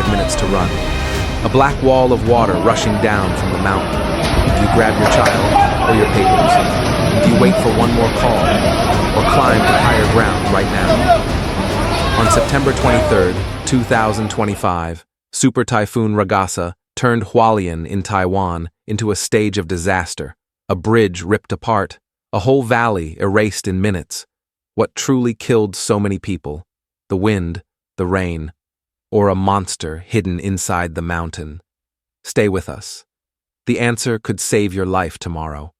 5 minutes to run. A black wall of water rushing down from the mountain. Do you grab your child or your papers? Do you wait for one more call or climb to higher ground right now? On September 23, 2025, Super Typhoon Ragasa turned Hualien in Taiwan into a stage of disaster. A bridge ripped apart, a whole valley erased in minutes. What truly killed so many people? The wind, the rain, or a monster hidden inside the mountain? Stay with us. The answer could save your life tomorrow.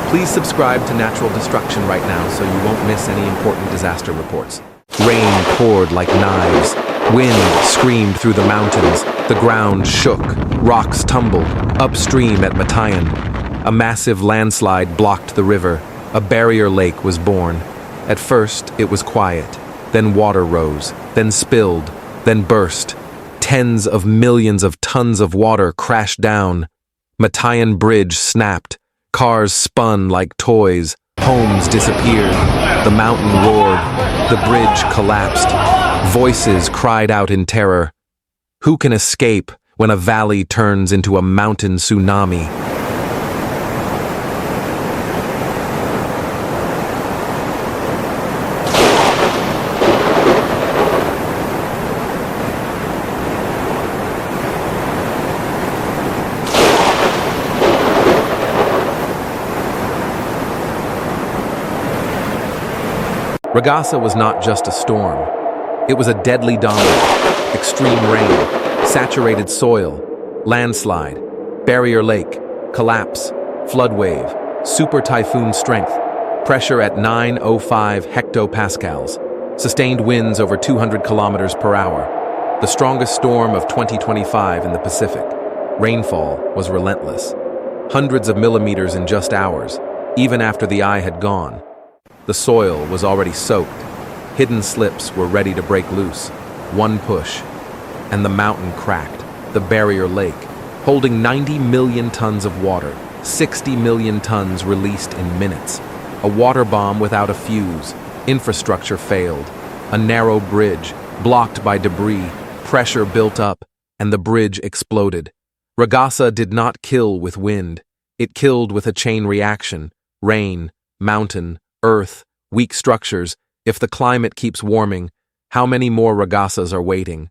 Please subscribe to Natural Destruction right now so you won't miss any important disaster reports. Rain poured like knives. Wind screamed through the mountains. The ground shook. Rocks tumbled. Upstream at Matayan, a massive landslide blocked the river. A barrier lake was born. At first, it was quiet. Then water rose. Then spilled. Then burst. Tens of millions of tons of water crashed down. Matayan Bridge snapped. Cars spun like toys, homes disappeared, the mountain roared, the bridge collapsed, voices cried out in terror. Who can escape when a valley turns into a mountain tsunami? Ragasa was not just a storm. It was a deadly dominant. Extreme rain, saturated soil, landslide, barrier lake, collapse, flood wave, super typhoon strength, pressure at 905 hectopascals, sustained winds over 200 kilometers per hour, the strongest storm of 2025 in the Pacific. Rainfall was relentless. Hundreds of millimeters in just hours, even after the eye had gone. The soil was already soaked. Hidden slips were ready to break loose. One push, and the mountain cracked. The barrier lake, holding 90 million tons of water, 60 million tons released in minutes. A water bomb without a fuse. Infrastructure failed. A narrow bridge, blocked by debris. Pressure built up, and the bridge exploded. Ragasa did not kill with wind. It killed with a chain reaction. Rain, mountain, earth, weak structures. If the climate keeps warming, how many more Ragasas are waiting?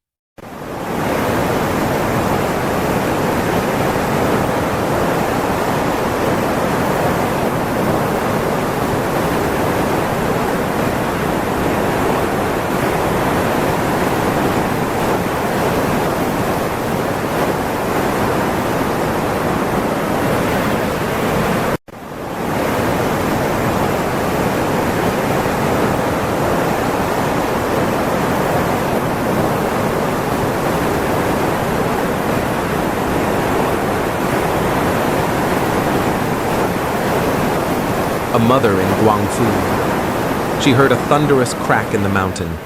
A mother in Guangfu. She heard a thunderous crack in the mountain.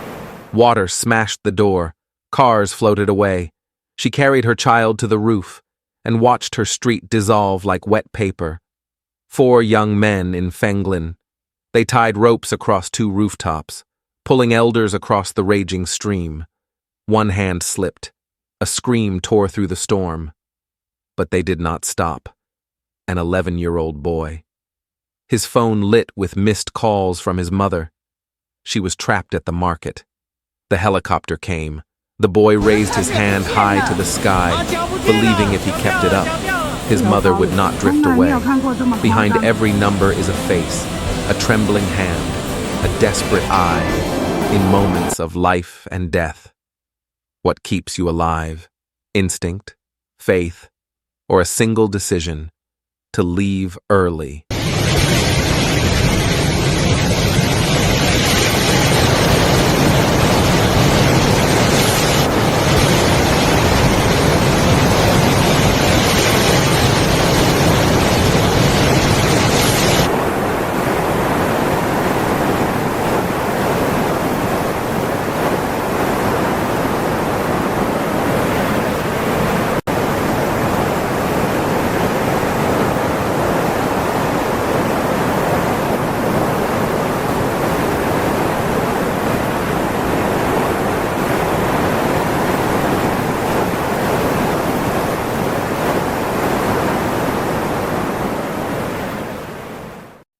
Water smashed the door. Cars floated away. She carried her child to the roof and watched her street dissolve like wet paper. 4 young men in Fenglin. They tied ropes across 2 rooftops, pulling elders across the raging stream. One hand slipped. A scream tore through the storm. But they did not stop. An 11-year-old boy. His phone lit with missed calls from his mother. She was trapped at the market. The helicopter came. The boy raised his hand high to the sky, believing if he kept it up, his mother would not drift away. Behind every number is a face, a trembling hand, a desperate eye, in moments of life and death. What keeps you alive? Instinct, faith, or a single decision to leave early?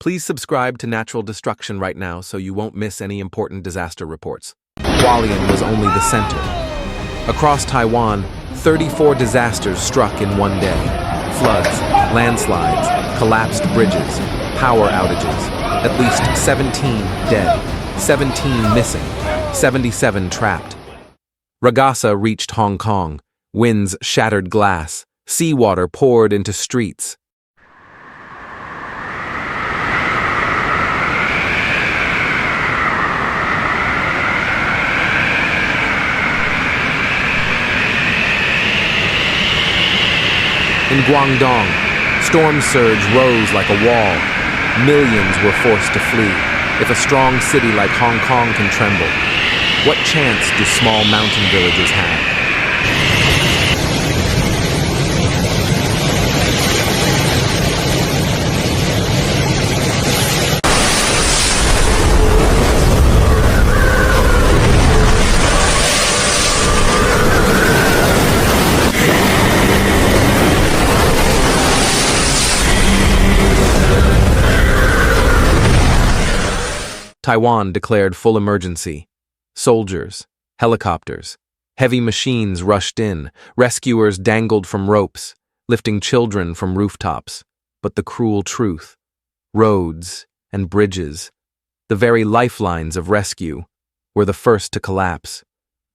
Please subscribe to Natural Destruction right now so you won't miss any important disaster reports. Hualien was only the center. Across Taiwan, 34 disasters struck in one day. Floods, landslides, collapsed bridges, power outages. At least 17 dead, 17 missing, 77 trapped. Ragasa reached Hong Kong. Winds shattered glass. Seawater poured into streets. In Guangdong, storm surge rose like a wall. Millions were forced to flee. If a strong city like Hong Kong can tremble, what chance do small mountain villages have? Taiwan declared full emergency. Soldiers, helicopters, heavy machines rushed in, rescuers dangled from ropes, lifting children from rooftops. But the cruel truth, roads and bridges, the very lifelines of rescue, were the first to collapse.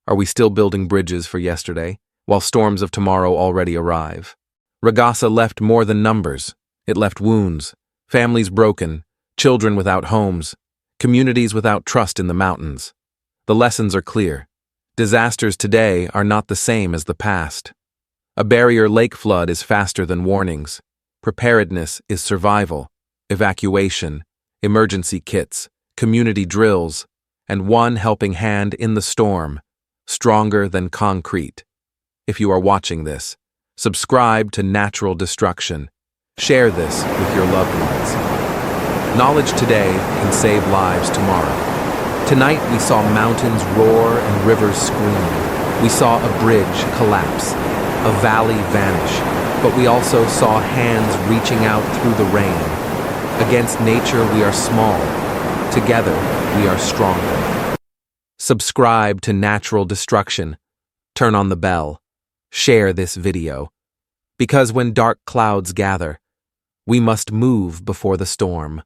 Are we still building bridges for yesterday, while storms of tomorrow already arrive? Ragasa left more than numbers. It left wounds, families broken, children without homes, communities without trust in the mountains. The lessons are clear. Disasters today are not the same as the past. A barrier lake flood is faster than warnings. Preparedness is survival, evacuation, emergency kits, community drills, and one helping hand in the storm, stronger than concrete. If you are watching this, subscribe to Natural Destruction. Share this with your loved ones. Knowledge today can save lives tomorrow. Tonight we saw mountains roar and rivers scream. We saw a bridge collapse, a valley vanish, but we also saw hands reaching out through the rain. Against nature we are small. Together we are stronger. Subscribe to Natural Destruction. Turn on the bell. Share this video. Because when dark clouds gather, we must move before the storm.